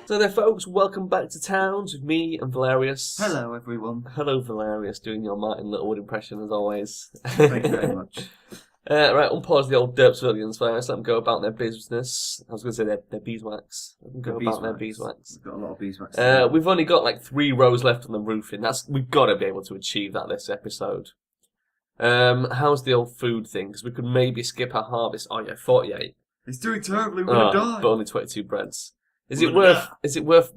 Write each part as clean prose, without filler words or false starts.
So there, folks, welcome back to Towns with me and Velerious. Hello, everyone. Hello, Velerious, doing your Martin Littlewood impression as always. Thank you very much. Right, unpause the old Derpsvillians, Velerious. Let them go about their business. I was going to say their beeswax. Let them go about their beeswax. We've got a lot of beeswax. We've only got like 3 rows left on the roofing. We've got to be able to achieve that this episode. How's the old food thing? Because we could maybe skip our harvest. Oh yeah, 48. It's doing terribly. We're gonna die. But only 22 breads. Is it worth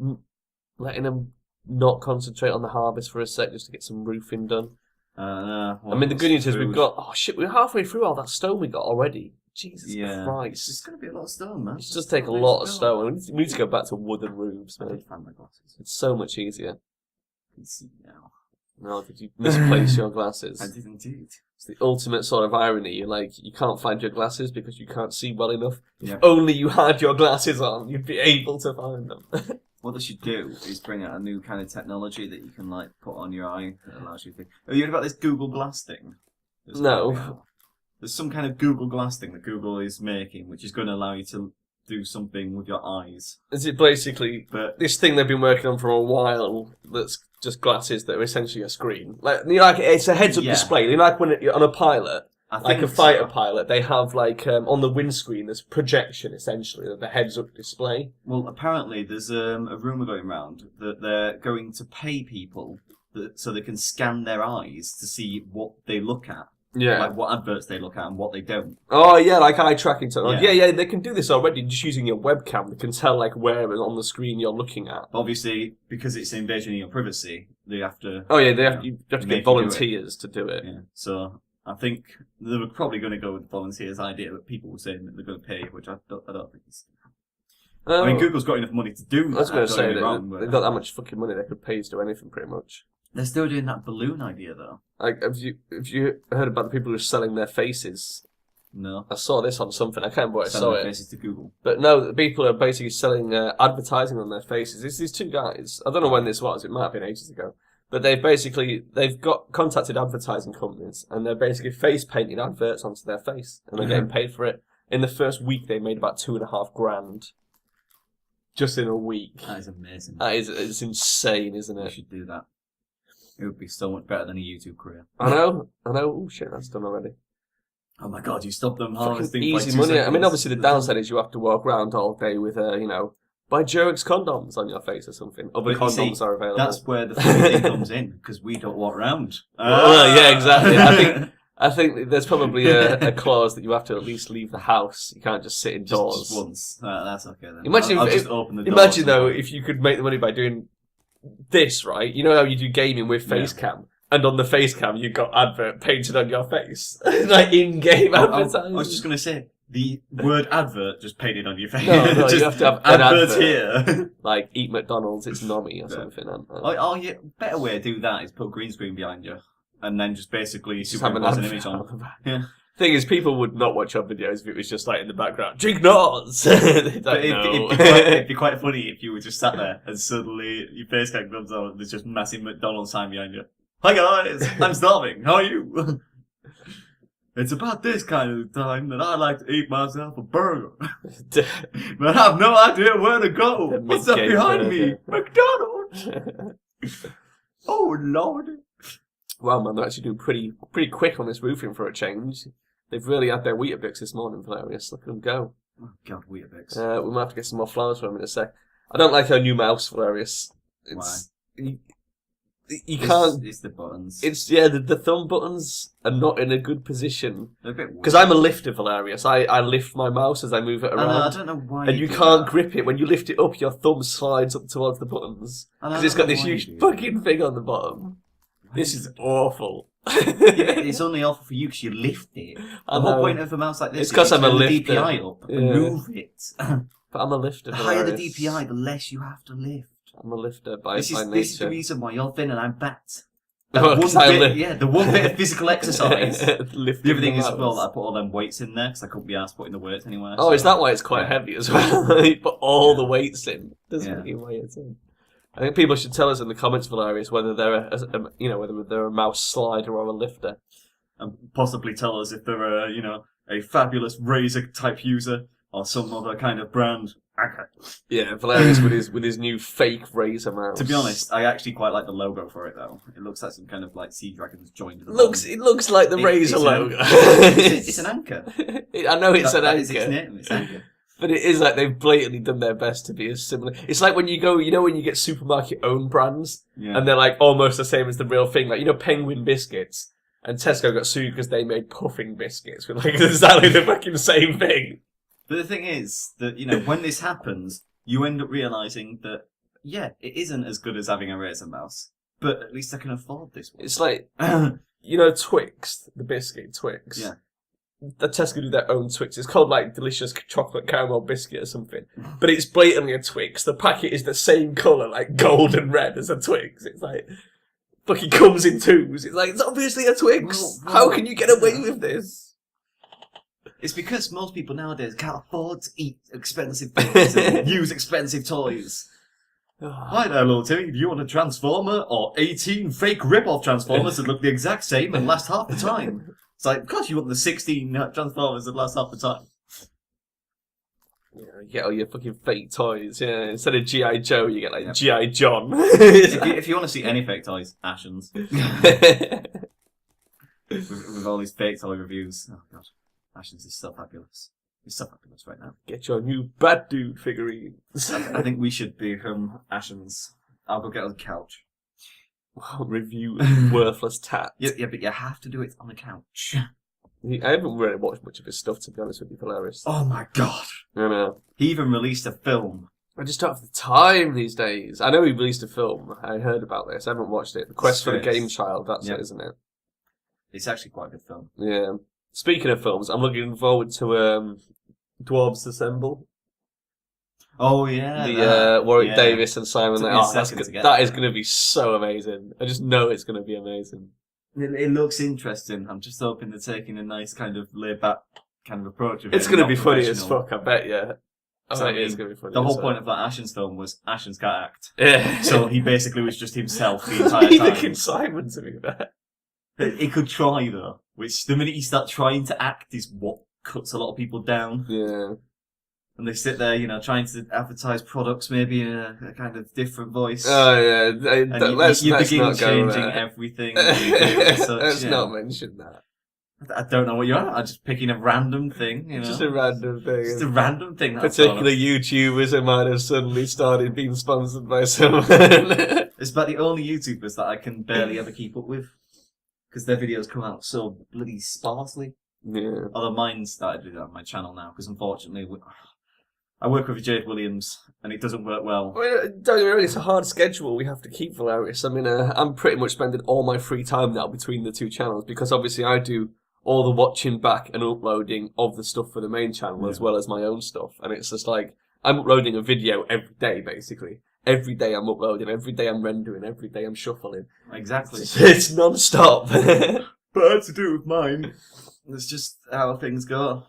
letting them not concentrate on the harvest for a sec just to get some roofing done? I mean, the good news is we're halfway through all that stone we got already. Jesus Christ. It's going to be a lot of stone, man. It just take a lot of stone. We need to go back to wooden roofs, man. I did find my glasses. It's so much easier. I can see now. No, did you misplace your glasses? I did indeed. It's the ultimate sort of irony. You're like, you can't find your glasses because you can't see well enough. Yep. If only you had your glasses on, you'd be able to find them. What they should do is bring out a new kind of technology that you can like put on your eye that allows you to think. Have you heard about this Google Glass thing? No. There's some kind of Google Glass thing that Google is making, which is going to allow you to do something with your eyes. Is it basically this thing they've been working on for a while that's just glasses that are essentially a screen? Like it's a heads-up display. Like when you're on a pilot, like a fighter pilot, they have like on the windscreen there's projection essentially, the heads-up display. Well, apparently there's a rumour going around that they're going to pay people so they can scan their eyes to see what they look at. Yeah. Like what adverts they look at and what they don't. Oh, yeah, like eye tracking technology. Yeah, they can do this already just using your webcam. They can tell, like, where on the screen you're looking at. Obviously, because it's an invasion of your privacy, they have to... Oh, yeah, you have to get volunteers to do it. Yeah. So, I think they were probably going to go with the volunteers' idea, but people were saying that they're going to pay, which I don't think is... I mean, Google's got enough money to do that. I was going to say, they've got that much fucking money, they could pay to do anything, pretty much. They're still doing that balloon idea, though. Like, have you heard about the people who are selling their faces? No. I saw this on something. I can't remember where I saw it. Selling their faces to Google. But no, the people are basically selling advertising on their faces. It's these 2 guys. I don't know when this was. It might have been ages ago. But they've got contacted advertising companies, and they're basically face painting adverts onto their face, and they're getting paid for it. In the first week, they made about $2,500. Just in a week. That is amazing. It's insane, isn't it? You should do that. It would be so much better than a YouTube career. I know. Oh shit, that's done already. Oh my god, you stopped them harvesting easy money. I mean, obviously the downside is you have to walk around all day with, buy Jerix condoms on your face or something. Other condoms are available. That's where the funny thing comes in, because we don't walk around. Yeah, exactly. I think there's probably a clause that you have to at least leave the house. You can't just sit indoors. Just once. That's okay then. Imagine I'll just open the door. Imagine though, if you could make the money by doing this, right? You know how you do gaming with face cam? And on the face cam, you've got advert painted on your face. Like in-game advertising. I was just going to say, the word advert just painted on your face. No, just you have to have an advert here. Like, eat McDonald's, it's Nommy or something. Yeah, better way to do that is put a green screen behind you. And then just basically just have an image on. Yeah. Thing is, people would not watch our videos if it was just like in the background. Drink Nods! It'd be quite funny if you were just sat there and suddenly your face cam comes on and there's just massive McDonald's sign behind you. Hi guys, I'm starving. How are you? It's about this kind of time that I like to eat myself a burger. But I have no idea where to go. What's up behind me? McDonald's! Oh Lord. Well, man, they're actually doing pretty quick on this roofing for a change. They've really had their Weetabix this morning, Velerious. Look at them go. Oh, God, Weetabix. We might have to get some more flowers for them in a sec. I don't like our new mouse, Velerious. Why? You can't... It's the buttons. The thumb buttons are not in a good position. They're a bit weird. Because I'm a lifter, Velerious. I lift my mouse as I move it around. I don't know why. And you can't grip it. When you lift it up, your thumb slides up towards the buttons. Because it's got this huge fucking thing on the bottom. This is awful. It's only awful for you because you lift it. The whole point of a mouse like this is because I'm a lifter. The DPI up and move it. But I'm a lifter. The higher the DPI, the less you have to lift. I'm a lifter by nature. This is the reason why you're thin and I'm fat. The one bit of physical exercise. The everything is, I put all them weights in there because I couldn't be asked putting the weights anywhere. Oh, is that why it's quite heavy as well? You put all the weights in. Doesn't mean weigh it in. I think people should tell us in the comments, Velerious, whether they're whether they're a mouse slider or a lifter, and possibly tell us if they're a fabulous razor type user or some other kind of brand. Anchor. Yeah, Velerious with his new fake razor mouse. To be honest, I actually quite like the logo for it though. It looks like some kind of like sea dragons joined. It looks like the razor logo. It's an anchor. I know it's an That anchor. is its name. It's anchor. But it is like they've blatantly done their best to be as similar. It's like when you go, when you get supermarket owned brands, and they're like almost the same as the real thing. Like, Penguin biscuits, and Tesco got sued because they made puffing biscuits with like exactly the fucking same thing. But the thing is that, when this happens, you end up realising that, yeah, it isn't as good as having a razor mouse, but at least I can afford this one. It's like, Twix, the biscuit Twix. Yeah. The Tesco do their own Twix. It's called like delicious chocolate caramel biscuit or something. But it's blatantly a Twix. The packet is the same colour, like gold and red as a Twix. It's like, fucking comes in twos. It's like, it's obviously a Twix. Well, How can you get away with this? It's because most people nowadays can't afford to eat expensive things and use expensive toys. Hi there, little Timmy. Do you want a Transformer or 18 fake rip-off Transformers that look the exact same and last half the time? It's like, of course you want the 16 Transformers that last half the time. Yeah, you get all your fucking fake toys, yeah. Instead of G.I. Joe, you get like G.I. John. if you want to see any fake toys, Ashens. with all these fake toy reviews. Oh, God. Ashens is so fabulous. He's so fabulous right now. Get your new Bad Dude figurine. I think we should become Ashens. I'll go get on the couch. Review worthless tat. Yeah, but you have to do it on the couch. I haven't really watched much of his stuff, to be honest with you, Velerious. Oh my God. I know. He even released a film. I just don't have the time these days. I know he released a film. I heard about this. I haven't watched it. The Quest for the Game Child, that's it, isn't it? It's actually quite a good film. Yeah. Speaking of films, I'm looking forward to Dwarves Assemble. Oh, yeah. The Warwick Davis and Simon. That is there. going to be so amazing. I just know it's going to be amazing. It looks interesting. I'm just hoping they're taking a nice kind of laid-back kind of approach of it. It's going to be funny as fuck, I bet, yeah. So, it is going to be funny. The whole point of that Ashens film was Ashens can't act. Yeah. So he basically was just himself the entire Neither time. can Simon, to be fair. He could try, though. Which, the minute you start trying to act is what cuts a lot of people down. Yeah. And they sit there, trying to advertise products maybe in a kind of different voice. Oh, yeah. And you begin not go changing there. everything. Let's not mention that. I don't know what you're on. I'm just picking a random thing, Just a random thing. Just a random thing. That's Particular YouTubers who might have suddenly started being sponsored by someone. It's about the only YouTubers that I can barely ever keep up with. Because their videos come out so bloody sparsely. Yeah. Although mine started to do that on my channel now, because unfortunately, I work with Jade Williams, and it doesn't work well. Don't get me wrong, it's a hard schedule we have to keep, Velerious. I mean, I'm pretty much spending all my free time now between the two channels, because obviously I do all the watching back and uploading of the stuff for the main channel, as well as my own stuff. And it's just like, I'm uploading a video every day, basically. Every day I'm uploading, every day I'm rendering, every day I'm shuffling. Exactly. It's non-stop. But I had to do with mine. It's just how things go.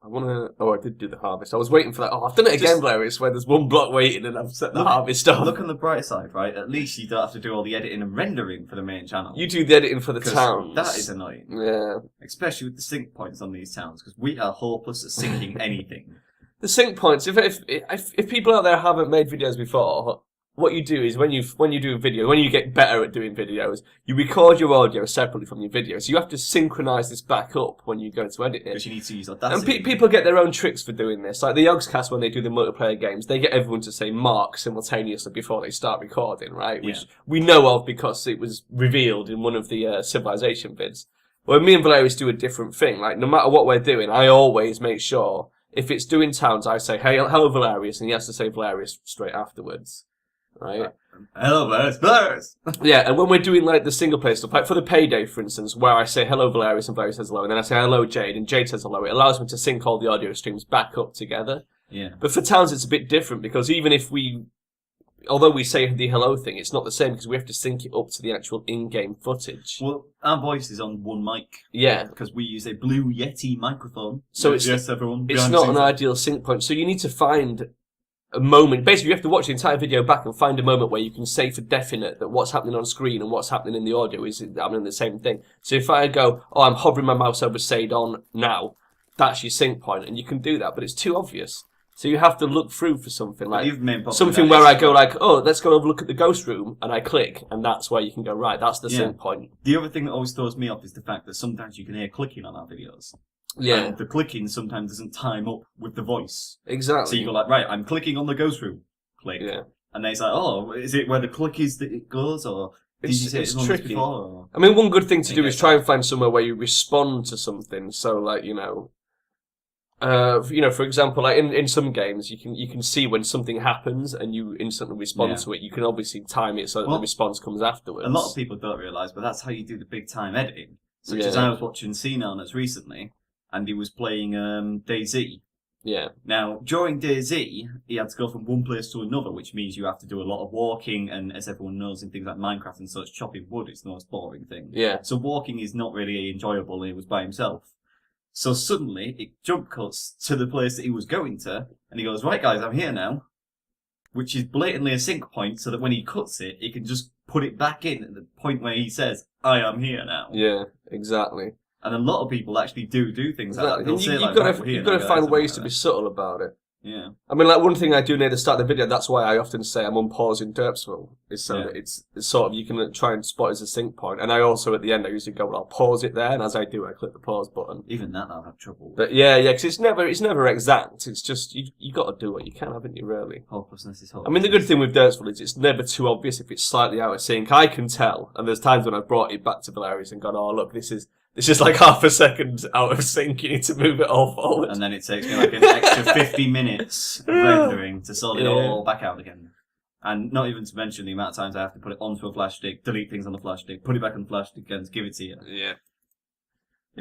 I did do the harvest. I was waiting for that. Oh, I've done it again, Velerious, where there's one block waiting and I've set the harvest off. Look on the bright side, right? At least you don't have to do all the editing and rendering for the main channel. You do the editing for the towns. That is annoying. Yeah. Especially with the sync points on these towns, because we are hopeless at syncing anything. The sync points, if people out there haven't made videos before, what you do is when you do a video, when you get better at doing videos, you record your audio separately from your video. So you have to synchronize this back up when you go to edit it. Because you need to use Audacity. And people get their own tricks for doing this. Like the Yogscast, when they do the multiplayer games, they get everyone to say Mark simultaneously before they start recording, right? Which we know of because it was revealed in one of the Civilization vids. Well, me and Velerious do a different thing. Like, no matter what we're doing, I always make sure, if it's doing towns, I say, hey, hello, Velerious, and he has to say Velerious straight afterwards. Right? Hello, Velerious. Yeah, and when we're doing like the single player stuff, like for the payday, for instance, where I say hello, Velerious, and Velerious says hello, and then I say hello, Jade, and Jade says hello, it allows me to sync all the audio streams back up together. Yeah. But for towns, it's a bit different because even if although we say the hello thing, it's not the same because we have to sync it up to the actual in-game footage. Well, our voice is on one mic. Yeah. Because we use a Blue Yeti microphone. So yes, everyone. It's not an ideal sync point. So you need to find a moment. Basically, you have to watch the entire video back and find a moment where you can say for definite that what's happening on screen and what's happening in the audio is happening the same thing. So if I go, I'm hovering my mouse over Sadon now, that's your sync point, and you can do that, but it's too obvious. So you have to look through for something like something where I go like, oh, let's go have a look at the ghost room, and I click, and that's where you can go, right, that's the sync point. The other thing that always throws me off is the fact that sometimes you can hear clicking on our videos. Yeah. And the clicking sometimes doesn't time up with the voice. Exactly. So you go like, right, I'm clicking on the ghost room. Click. Yeah. And then it's like, oh, is it where the click is that it goes, or did you say it's tricky. Before, or? I mean, one good thing to do is try and find somewhere where you respond to something. So, like, for example, like in some games, you can see when something happens and you instantly respond to it. You can obviously time it so that the response comes afterwards. A lot of people don't realise, but that's how you do the big time editing. Such as I was watching Xenoners recently, and he was playing DayZ. Yeah. Now, during DayZ, he had to go from one place to another, which means you have to do a lot of walking, and as everyone knows in things like Minecraft and such, chopping wood is the most boring thing. Yeah. So walking is not really enjoyable, and he was by himself. So suddenly, it jump cuts to the place that he was going to, and he goes, right guys, I'm here now. Which is blatantly a sync point, so that when he cuts it, he can just put it back in at the point where he says, I am here now. Yeah, exactly. And a lot of people actually do things like that. They'll say, you've got to find ways to be subtle about it. Yeah. I mean, like, one thing I do near the start of the video, that's why I often say I'm unpausing Derpsville, is so that it's sort of, you can try and spot as a sync point. And I also, at the end, I usually go, well, I'll pause it there, and as I do, I click the pause button. Even that I've had trouble with. But yeah, because it's never exact. It's just, you got to do what you can, haven't you, really? Hopelessness is hopelessness. I mean, the good thing with Derpsville is it's never too obvious if it's slightly out of sync. I can tell, and there's times when I've brought it back to Velerious and gone, oh, look, this is like half a second out of sync. You need to move it all forward. And then it takes me like an extra 50 minutes of rendering to sort it all back out again. And not even to mention the amount of times I have to put it onto a flash stick, delete things on the flash stick, put it back on the flash stick again to give it to you. Yeah.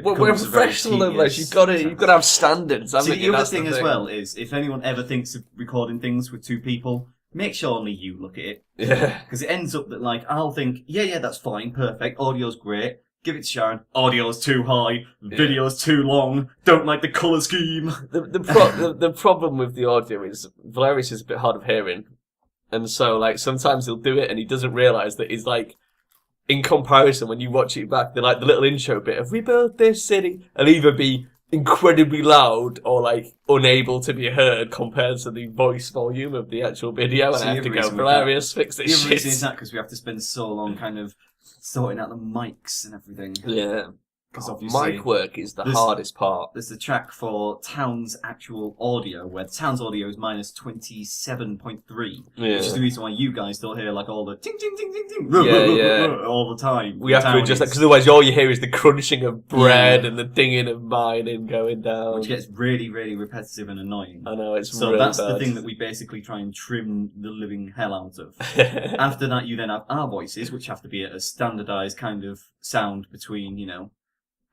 Well, we're professional, like, you've got to have standards. See, the other thing as well is, if anyone ever thinks of recording things with two people, make sure only you look at it. Yeah. Because it ends up that, like, I'll think, yeah, that's fine, perfect, audio's great. Give it to Sharon. Audio's too high. Video's too long. Don't like the colour scheme. The problem with the audio is Velerious is a bit hard of hearing, and so like sometimes he'll do it and he doesn't realise that he's like, in comparison when you watch it back, the little intro bit of "We built this city" will either be incredibly loud or like unable to be heard compared to the voice volume of the actual video, and I have to go, Velerious, fix this shit. The reason is that because we have to spend so long kind of sorting out the mics and everything. Yeah. Because obviously mic work is the hardest part. There's the track for Town's actual audio, where Town's audio is minus 27.3, which is the reason why you guys don't hear like all the ting ting ting ting ting all the time. We have to adjust that because otherwise all you hear is the crunching of bread and the dinging of mining going down, which gets really, really repetitive and annoying. I know, it's so really that's bad. The thing that we basically try and trim the living hell out of. After that, you then have our voices, which have to be at a standardized kind of sound between,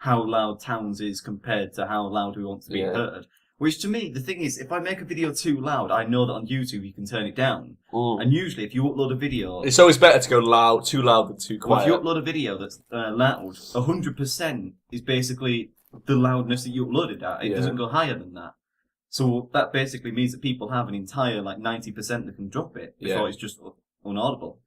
how loud Towns is compared to how loud we want to be heard. Which to me, the thing is, if I make a video too loud, I know that on YouTube you can turn it down. And usually if you upload a video... It's always better to go too loud than too quiet. Well, if you upload a video that's loud, 100% is basically the loudness that you uploaded at. It doesn't go higher than that. So that basically means that people have an entire 90% that can drop it before it's just unaudible.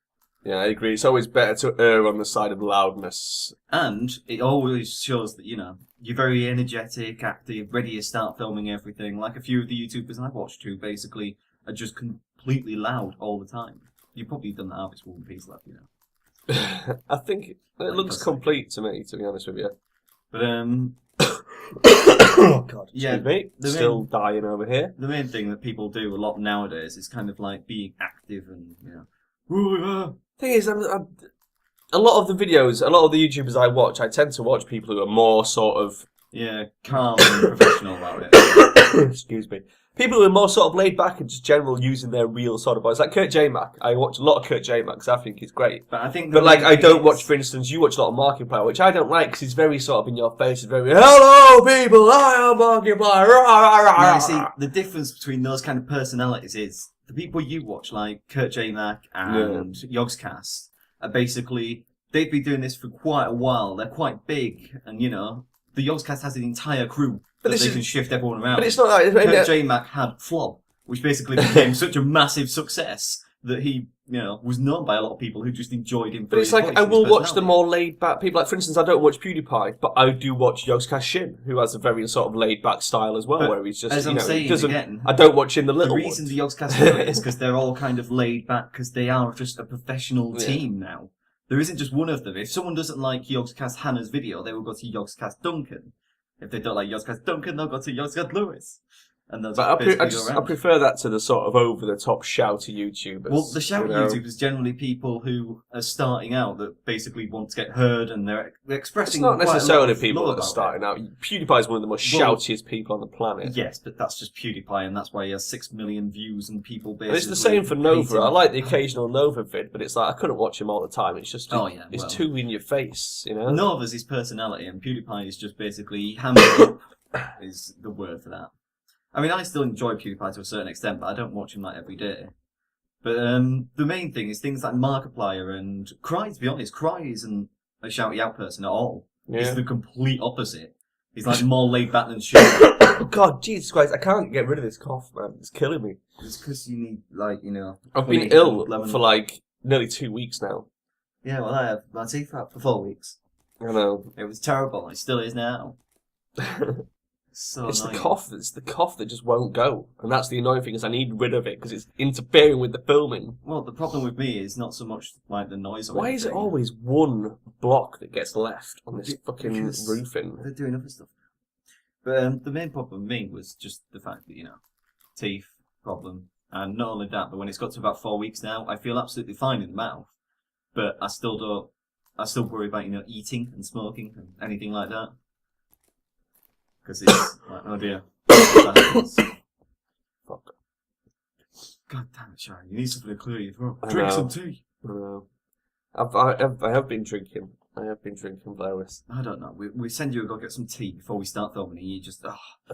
Yeah, I agree. It's always better to err on the side of loudness. And it always shows that, you're very energetic, active, ready to start filming everything. Like a few of the YouTubers I've watched who basically are just completely loud all the time. You've probably done that out with One Piece left, I think it looks complete to me, to be honest with you. But, oh, God. Excuse me. Still dying over here. The main thing that people do a lot nowadays is kind of like being active and, Thing is, a lot of the videos, a lot of the YouTubers I watch, I tend to watch people who are more sort of... calm and professional about it. Excuse me. People who are more sort of laid back and just general using their real sort of voice. Like Kurt J. Mac. I watch a lot of Kurt J. Mac because I think he's great. But I think... I don't watch, for instance, you watch a lot of Markiplier, which I don't like because he's very sort of in your face. He's very, hello people, I am Markiplier. Now, you see, the difference between those kind of personalities is the people you watch, like Kurt J. Mac and Yogscast, are basically... They've been doing this for quite a while. They're quite big, and the Yogscast has an entire crew that they can shift everyone around. But it's not like... Kurt J. Mac had Flob, which basically became such a massive success that he was known by a lot of people who just enjoyed him. But it's like, I will watch the more laid-back people. Like, for instance, I don't watch PewDiePie, but I do watch Yogscast Shin, who has a very sort of laid-back style as well, But where he's just, as I'm saying again, I don't watch him the the little reason ones. the Yogscast do it is because they're all kind of laid back because they are just a professional team now. There isn't just one of them. If someone doesn't like Yogscast Hannah's video, they will go to Yogscast Duncan. If they don't like Yogscast Duncan, they'll go to Yogscast Lewis. And they'll But I prefer that to the sort of over-the-top shouty YouTubers. Well, the shouty YouTubers generally people who are starting out that basically want to get heard and they're expressing. It's not necessarily quite a lot of people love that are about starting out. PewDiePie is one of the most shoutiest people on the planet. Yes, but that's just PewDiePie, and that's why he has 6 million views and people basically. And it's the same for Nova. I like the occasional Nova vid, but it's like I couldn't watch him all the time. It's just it's too in your face, Nova's his personality, and PewDiePie is just basically hammered up. Is the word for that. I mean, I still enjoy PewDiePie to a certain extent, but I don't watch him like every day. But the main thing is things like Markiplier and Cry. To be honest, Cry isn't a shouty out person at all. Yeah. He's the complete opposite. He's like more laid back than shit. Oh God, Jesus Christ! I can't get rid of this cough, man. It's killing me. It's because you need, I've been ill for like nearly 2 weeks now. Yeah, well, I have my teeth out for 4 weeks. I know. It was terrible. It still is now. It's the cough. It's the cough that just won't go, and that's the annoying thing. Is I need rid of it because it's interfering with the filming. Well, the problem with me is not so much like the noise. Or Why is it always one block that gets left on this fucking roofing? They're doing other stuff. But the main problem with me was just the fact that teeth problem, and not only that, but when it's got to about 4 weeks now, I feel absolutely fine in the mouth, but I still don't. I still worry about eating and smoking and anything like that. Because it's like, oh dear. Fuck. God damn it, Sharon. You need something to clear your throat. Drink some tea. I know. I have been drinking. I have been drinking Velerious. I don't know. We send you to go get some tea before we start filming and you just,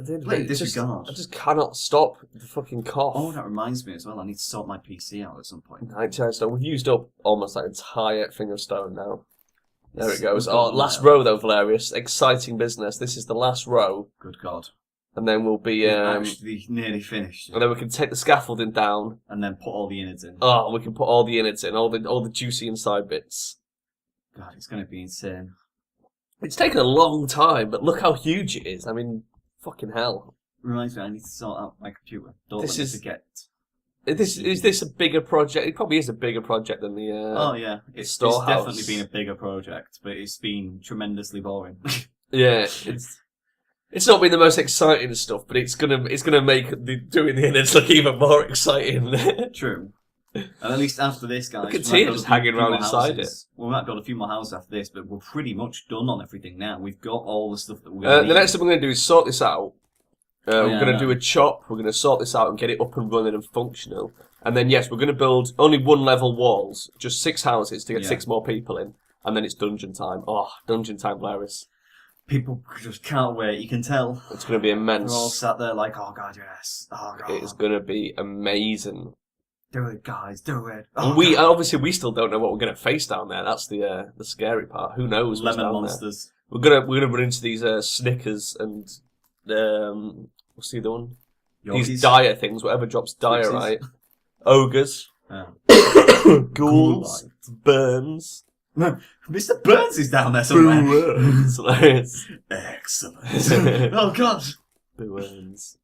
disregard. I just cannot stop the fucking cough. Oh, that reminds me as well. I need to sort my PC out at some point. So we've used up almost that entire thing of stone now. There it goes. Oh, last row though, Velerious. Exciting business. This is the last row. Good God. And then we'll be actually nearly finished. And then we can take the scaffolding down. And then put all the innards in. Oh, we can put all the innards in, all the juicy inside bits. God, it's going to be insane. It's taken a long time, but look how huge it is. I mean, fucking hell. Reminds me, I need to sort out my computer. Don't let me forget. Is this a bigger project? It probably is a bigger project than the it's storehouse. Definitely been a bigger project, but it's been tremendously boring. Yeah, it's not been the most exciting stuff, but it's gonna make doing the innards look even more exciting. True. And at least after this, guys, look at Tia just hanging around inside it. We might build a few more houses after this, but we're pretty much done on everything now. We've got all the stuff that we're going to need. The next thing we're going to do is sort this out. We're going to do a chop, we're going to sort this out and get it up and running and functional. And then, yes, we're going to build only one level walls, just 6 houses to get 6 more people in. And then it's dungeon time. Oh, dungeon time, Velerious. People just can't wait, you can tell. It's going to be immense. They're all sat there like, oh God, yes. Oh God. It is going to be amazing. Do it, guys, do it. Oh, obviously, we still don't know what we're going to face down there. That's the scary part. Who knows what's Lemon down monsters. There. We're gonna run into these Snickers and what's the other one? Yorkies. These dire things, whatever drops dire, right? Ogres. Ghouls. Burns. No, Mr. Burns is down there somewhere. Burns. Excellent. Oh God. Burns.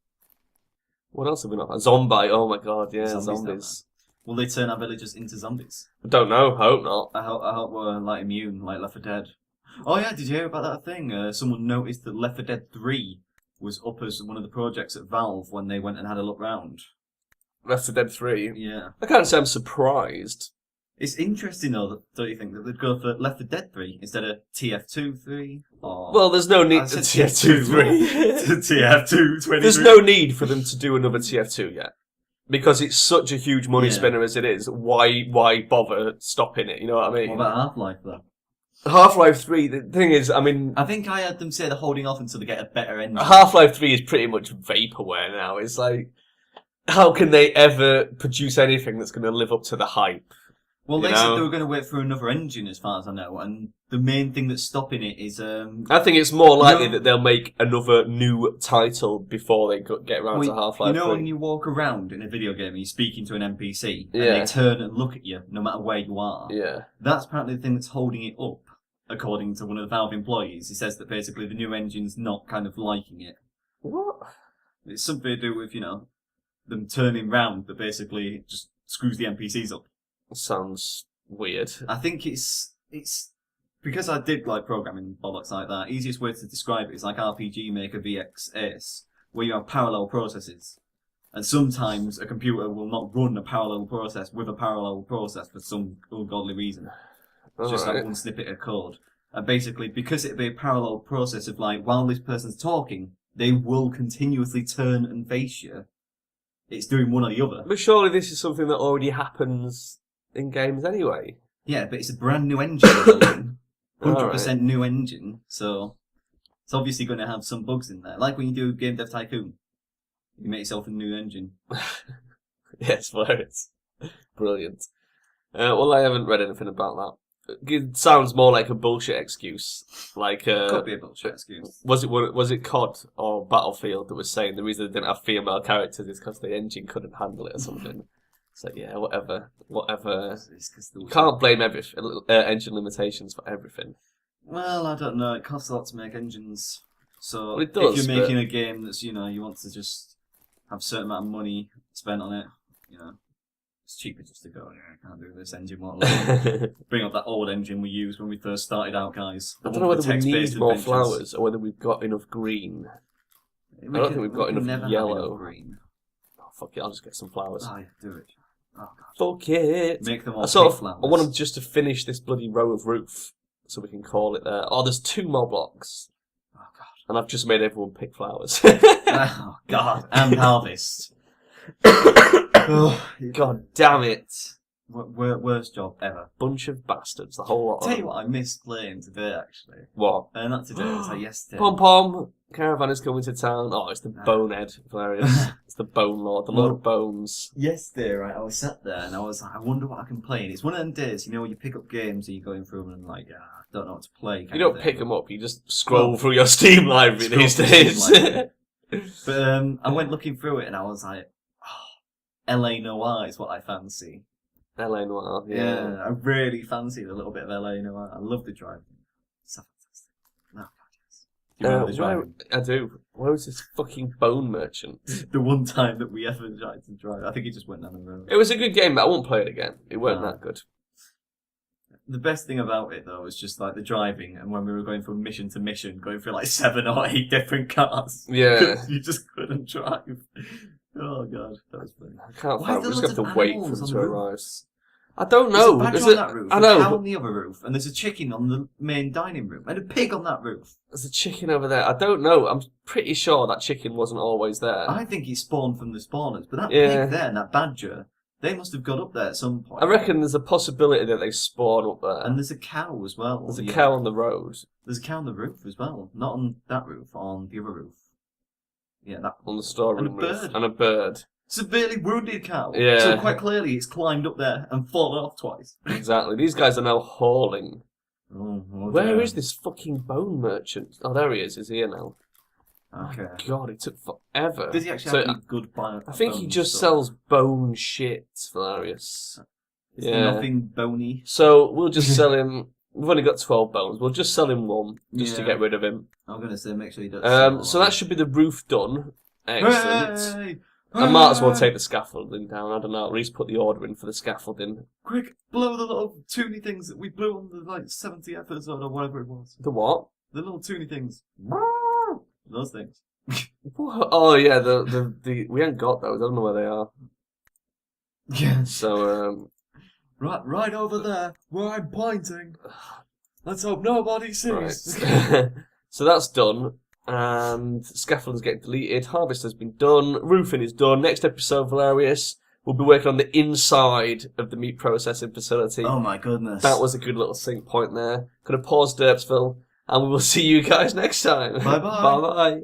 What else have we not? A zombie. Oh my God, yeah, zombies. Will they turn our villagers into zombies? I don't know. Hope not. I hope we're like immune, like Left 4 Dead. Oh yeah, did you hear about that thing? Someone noticed that Left 4 Dead 3 was up as one of the projects at Valve when they went and had a look round. Left 4 Dead 3? Yeah. I can't say I'm surprised. It's interesting though, don't you think, that they'd go for Left 4 Dead 3 instead of TF2 3? Or... Well, there's no need to TF2 3. TF2 23. There's no need for them to do another TF2 yet. Because it's such a huge money spinner as it is. Why bother stopping it? You know what I mean? What about Half-Life though? Half-Life 3, the thing is, I mean... I think I heard them say they're holding off until they get a better engine. Half-Life 3 is pretty much vaporware now. It's like, how can they ever produce anything that's going to live up to the hype? Well, they said they were going to wait for another engine, as far as I know, and the main thing that's stopping it is... I think it's more likely that they'll make another new title before they get around to Half-Life 3. You know when you walk around in a video game and you're speaking to an NPC, and they turn and look at you, no matter where you are? Yeah. That's apparently the thing that's holding it up, according to one of the Valve employees. He says that basically the new engine's not kind of liking it. What? It's something to do with, them turning round that basically just screws the NPCs up. Sounds weird. I think it's because I did like programming bollocks like that. Easiest way to describe it is like RPG Maker VX Ace, where you have parallel processes, and sometimes a computer will not run a parallel process with a parallel process for some ungodly reason. It's just like one snippet of code, and basically because it'd be a parallel process of like while this person's talking, they will continuously turn and face you. It's doing one or the other. But surely this is something that already happens in games anyway. Yeah, but it's a brand new engine. 100% new engine, so it's obviously going to have some bugs in there. Like when you do Game Dev Tycoon. You make yourself a new engine. Yes, hilarious. Brilliant. Well, I haven't read anything about that. It sounds more like a bullshit excuse. Like could be a bullshit excuse. Was it COD or Battlefield that was saying the reason they didn't have female characters is because the engine couldn't handle it or something? So yeah, whatever. You can't blame engine limitations for everything. Well, I don't know. It costs a lot to make engines. So well, it does, if you're making a game that's you want to just have a certain amount of money spent on it, it's cheaper just to go, I can't do this engine. Bring up that old engine we used when we first started out, guys. I don't know whether we need more flowers or whether we've got enough green. I don't think we've got enough yellow. Green. Oh, fuck it, I'll just get some flowers. Oh, yeah, do it. Oh, God. Fuck it. Make them all I want them just to finish this bloody row of roof so we can call it there. Oh, there's 2 more blocks. Oh, God. And I've just made everyone pick flowers. Oh, God. And harvest. Oh, God damn it. Worst job ever. Bunch of bastards, the whole lot. Tell you what I missed playing today, actually. What? Not today, it was like yesterday. Pom Pom, caravan is coming to town. Oh, it's the bonehead, Velerious. It's the bone lord, the lord of bones. Yesterday, right, I was sat there and I was like, I wonder what I can play. And it's one of them days, where you pick up games and you're going through them and like, I don't know what to play. You don't pick them up, you just scroll through your Steam library these days. But I went looking through it and I was like, LA Noire is what I fancy. LA Noire, yeah. I really fancied a little bit of LA Noire. I love the driving. So fantastic. Oh, God, yes. Do you remember the driving? I do. Where was this fucking bone merchant? The one time that we ever tried to drive. I think he just went down the road. It was a good game, but I won't play it again. It weren't that good. The best thing about it, though, was just like the driving, and when we were going from mission to mission, going through like 7 or 8 different cars. Yeah. You just couldn't drive. Oh, God, that was funny. I can't find it. We just have to wait for them to arrive. I don't know. There's a badger on that roof, I know, a cow on the other roof, and there's a chicken on the main dining room, and a pig on that roof. There's a chicken over there. I don't know. I'm pretty sure that chicken wasn't always there. I think he spawned from the spawners, but that pig there and that badger, they must have got up there at some point. I reckon there's a possibility that they spawn up there. And there's a cow as well. There's a cow on the road. There's a cow on the roof as well. Not on that roof, on the other roof. Yeah, that on the storeroom roof. And a bird. Severely wounded cow. Yeah. So quite clearly it's climbed up there and fallen off twice. Exactly. These guys are now hauling. Where is this fucking bone merchant? Oh, there he is. He's here now. Okay. Oh, God, it took forever. Does he actually have any good bone? I think he just sells bone shit, Velerious. Yeah. Nothing bony. So we'll just sell him. We've only got 12 bones. We'll just sell him one just to get rid of him. I'm going to say make sure he does. So that should be the roof done. Excellent. Hey! I might as well take the scaffolding down. I don't know. At least put the order in for the scaffolding. Quick, blow the little toony things that we blew on the 70th episode or whatever it was. The what? The little toony things. Those things. What? Oh yeah, the we ain't got those. I don't know where they are. Yeah. So right over there where I'm pointing. Let's hope nobody sees. Right. So that's done. And scaffolding's getting deleted. Harvest has been done. Roofing is done. Next episode, Velerious, we'll be working on the inside of the meat processing facility. Oh my goodness. That was a good little sync point there. Could have paused Derpsville. And we will see you guys next time. Bye-bye. Bye-bye.